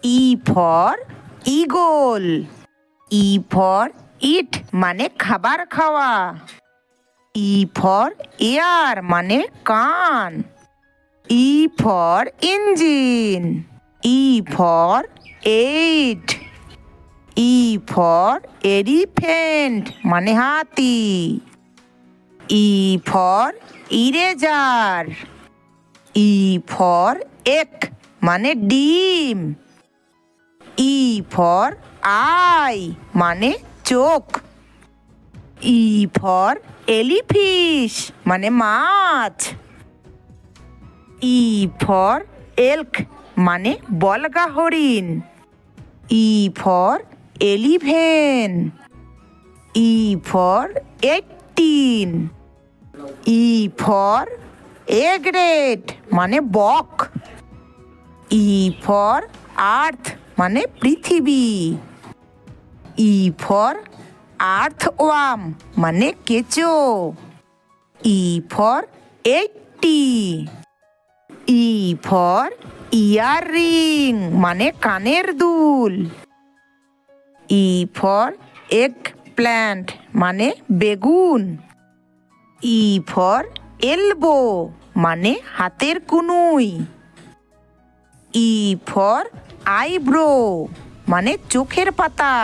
E for eagle. E for it মানে খাবার খাওয়া। ই ফর এয়ার মানে কান। E for engine. E for eight. E for elephant মানে হাতি। E for eraser. E for egg মানে ডিম। ই ফর আই মানে চোখ। ই ফর এলিফিশ মানে মাছ। ই ফর এল্ক মানে বলগা হরিণ। E for eleven. E for 18। E for egret মানে বক। ই ফর আর্থ মানে পৃথিবী। ই ফর আর্থওয়ার্ম মানে কেঁচো। E for 80। E for earring মানে কানের দুল। ই ফর এগ প্ল্যান্ট মানে বেগুন। ই ফর এলবো মানে হাতের কুনুই। ই ফর আইব্রো মানে চোখের পাতা।